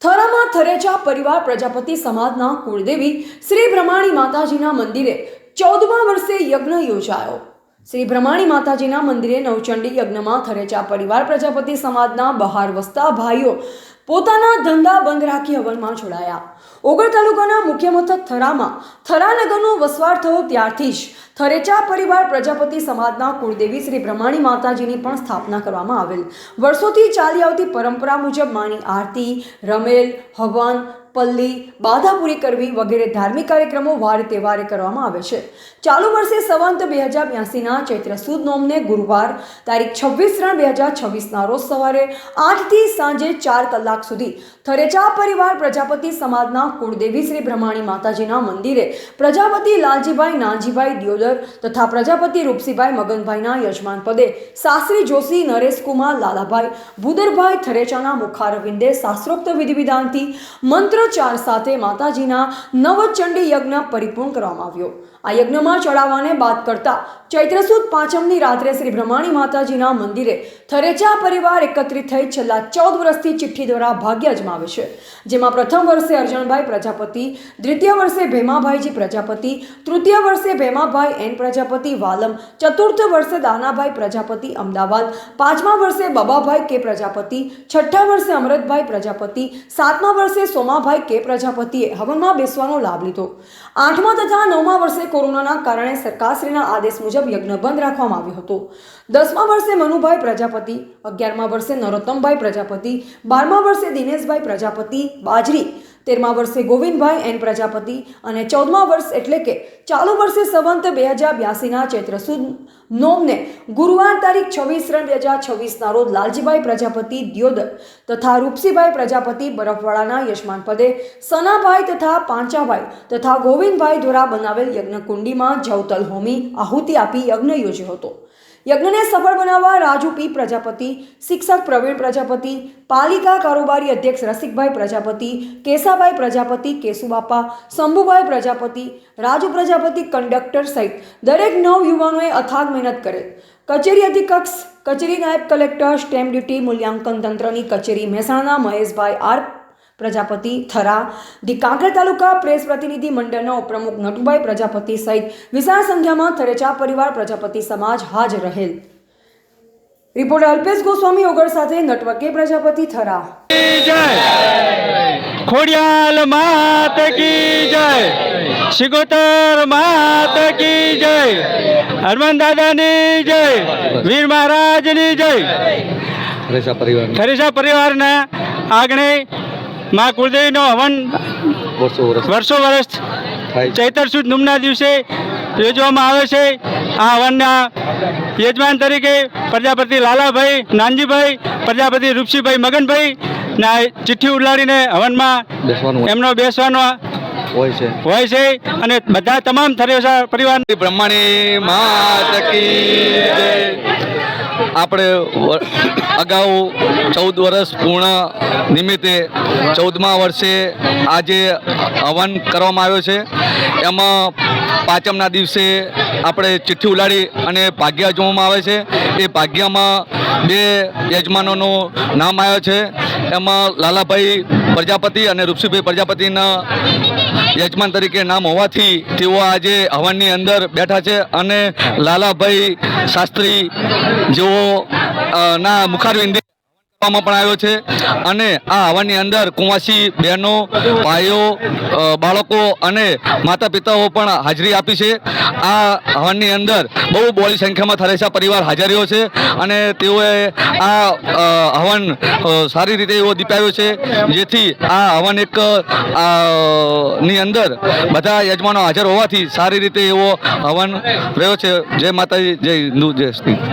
થરામાં થરેચા પરિવાર પ્રજાપતિ સમાજના કુળદેવી શ્રી બ્રહ્માણી માતાજીના મંદિરે 14મા વર્ષે યજ્ઞ યોજાયો। શ્રી બ્રહ્માણી માતાજીના મંદિરે નવચંડી યજ્ઞમાં થરેચા પરિવાર પ્રજાપતિ સમાજના બહાર વસતા ભાઈઓ પોતાના ધંધા બંધ રાખી હવનમાં જોડાયા। ઓગળ તાલુકાના મુખ્ય મથક થરામાં થરા નગરનો વસવાટ થયો ત્યારથી જ થરેચા પરિવાર પ્રજાપતિ સમાજના કુળદેવી શ્રી બ્રહ્માણી માતાજીની પણ સ્થાપના કરવામાં આવેલ। વર્ષોથી ચાલી આવતી પરંપરા મુજબ માની આરતી, રમેલ, હવન, પલ્લી, બાધા પૂરી કરવી વગેરે ધાર્મિક કાર્યક્રમો વાર તહેવારે કરવામાં આવે છે। ચાલુ વર્ષે સંવંત 2082ના ચૈત્ર સુદ નોમને ગુરુવાર તારીખ 26/3/2026ના રોજ સવારે 8 થી સાંજે 4 કલાક સુધી થરેચા પરિવાર પ્રજાપતિ સમાજના કુળદેવી શ્રી બ્રહ્માણી માતાજીના મંદિરે પ્રજાપતિ લાલજીભાઈ નાનજીભાઈ દિયોદર તથા પ્રજાપતિ રૂપસીભાઈ મગનભાઈના યજમાન પદે શાસ્ત્રી જોશી નરેશકુમાર લાલાભાઈ ભૂદરભાઈ થરેચાના મુખારવિંદે શાસ્ત્રોક્ત વિધિ વિધાનથી મંત્રોચ્ચાર સાથે માતાજીના નવચંડી યજ્ઞ પરિપૂર્ણ કરવામાં આવ્યો। આ યજ્ઞમાં ચડાવવાને બાદ કરતા ચૈત્ર સુદ પાંચમની રાત્રે શ્રી બ્રહ્માણી માતાજીના મંદિરે થરેચા પરિવાર એકત્રિત થઈ છેલ્લા 14 વર્ષથી ચિઠ્ઠી દ્વારા ભાગ્ય અજમાવે છે, જેમાં પ્રથમ વર્ષે અર્જણભાઈ પ્રજાપતિ, દ્વિતીય વર્ષે ભેમાભાઈજી પ્રજાપતિ, તૃતીય વર્ષે ભેમાભાઈ એન પ્રજાપતિ વાલમ, ચતુર્થ વર્ષે દાનાભાઈ પ્રજાપતિ અમદાવાદ, પાંચમા વર્ષે બબાભાઈ કે પ્રજાપતિ, છઠ્ઠા વર્ષે અમૃતભાઈ પ્રજાપતિ, સાતમા વર્ષે સોમાભાઈ કે પ્રજાપતિએ હવનમાં બેસવાનો લાભ લીધો। આઠમા તથા નવમા વર્ષે કોરોનાના કારણે સરકારશ્રીના આદેશ મુજબ યજ્ઞ બંધ રાખવામાં આવ્યો હતો। 10મા વર્ષે મનુભાઈ પ્રજાપતિ, 11મા વર્ષે નરોત્તમભાઈ પ્રજાપતિ, 12મા વર્ષે દિનેશભાઈ પ્રજાપતિ બાજરી, 13મા વર્ષે ગોવિંદભાઈ એન પ્રજાપતિ અને 14મા વર્ષ એટલે કે ચાલુ વર્ષે સંવંત 2082ના ચૈત્ર સુદ નોમને ગુરુવાર તારીખ 26/3/2026ના રોજ લાલજીભાઈ પ્રજાપતિ દિયોદર તથા રૂપસીભાઈ પ્રજાપતિ બરફવાળાના યજમાન પદે સનાભાઈ તથા પાંચાભાઈ તથા ગોવિંદભાઈ દ્વારા બનાવેલ યજ્ઞ કુંડીમાં જવતલ હોમી આહુતિ આપી યજ્ઞ યોજ્યો હતો। યજ્ઞને સફળ બનાવવા રાજુ પી પ્રજાપતિ, શિક્ષક પ્રવીણ પ્રજાપતિ, પાલિકા કારોબારી અધ્યક્ષ રસિકભાઈ પ્રજાપતિ, કેશાભાઈ પ્રજાપતિ, કેશુબાપા, શંભુભાઈ પ્રજાપતિ, રાજુ પ્રજાપતિ કંડક્ટર સહિત દરેક નવ યુવાનોએ અથાગ મહેનત કરેલ। કચેરી અધિક્ષક, કચેરી નાયબ કલેક્ટર, સ્ટેમ્પ ડ્યુટી મૂલ્યાંકન તંત્રની કચેરી મહેસાણાના Maheshbhai R Prajapati, Thara, the Kankrej taluka press પ્રતિનિધિ મંડળના ઉપપ્રમુખ નટુભાઈ પ્રજાપતિ સહિત વિશાળ સંખ્યામાં થરેચા પરિવાર પ્રજાપતિ સમાજ હાજર રહેલ। રિપોર્ટર અલ્પેશ ગોસ્વામી ઓગળ સાથે નટવકે પ્રજાપતિ, થરા। ખોડિયાલ માત કી જય, સિગોતર માત કી જય, હનુમાન દાદાની જય, વીર મહારાજની જય। થરેચા પરિવારના આગણે મા કુળદેવીનો હવન વર્ષો વર્ષ ચૈત્ર સુદ નોમના દિવસે યોજવામાં આવે છે। આ હવનના યજમાન તરીકે પ્રજાપતિ લાલાભાઈ નાનજીભાઈ, પ્રજાપતિ રૂપસીભાઈ મગનભાઈ ના ચિઠ્ઠી ઉલાડીને હવનમાં એમનો બેસવાનો હોય છે અને બધા તમામ થરેચા પરિવાર બ્રહ્માણી માત કી જય। આપણે અગાઉ 14 વર્ષ પૂર્ણ નિમિત્તે 14મા વર્ષે આજે હવન કરવામાં આવ્યો છે। એમાં પાંચમના દિવસે આપણે ચિઠ્ઠી ઉલાડી અને ભાગ્ય અજમાવવામાં આવે છે। એ ભાગ્યમાં 2 યજમાનોનું નામ આવ્યો છે। એમાં લાલાભાઈ પ્રજાપતિ અને રૂપસીભાઈ પ્રજાપતિના યજમાન તરીકે નામ હોવાથી તેઓ આજે હવનની અંદર બેઠા છે અને લાલાભાઈ શાસ્ત્રી જેઓ ના મુખારવિંદે પણ આવ્યો છે અને આ હવનની અંદર કુંવાસી બહેનો, ભાઈઓ, બાળકો અને માતા પિતાઓ પણ હાજરી આપી છે। આ હવનની અંદર બહુ બહોળી સંખ્યામાં થરેચા પરિવાર હાજર રહ્યો છે અને તેઓએ આ હવન સારી રીતે એવો દીપાવ્યો છે, જેથી આ હવન એક ની અંદર બધા યજમાનો હાજર હોવાથી સારી રીતે એવો હવન રહ્યો છે। જય માતાજી, જય હિન્દુ, જય શ્રી।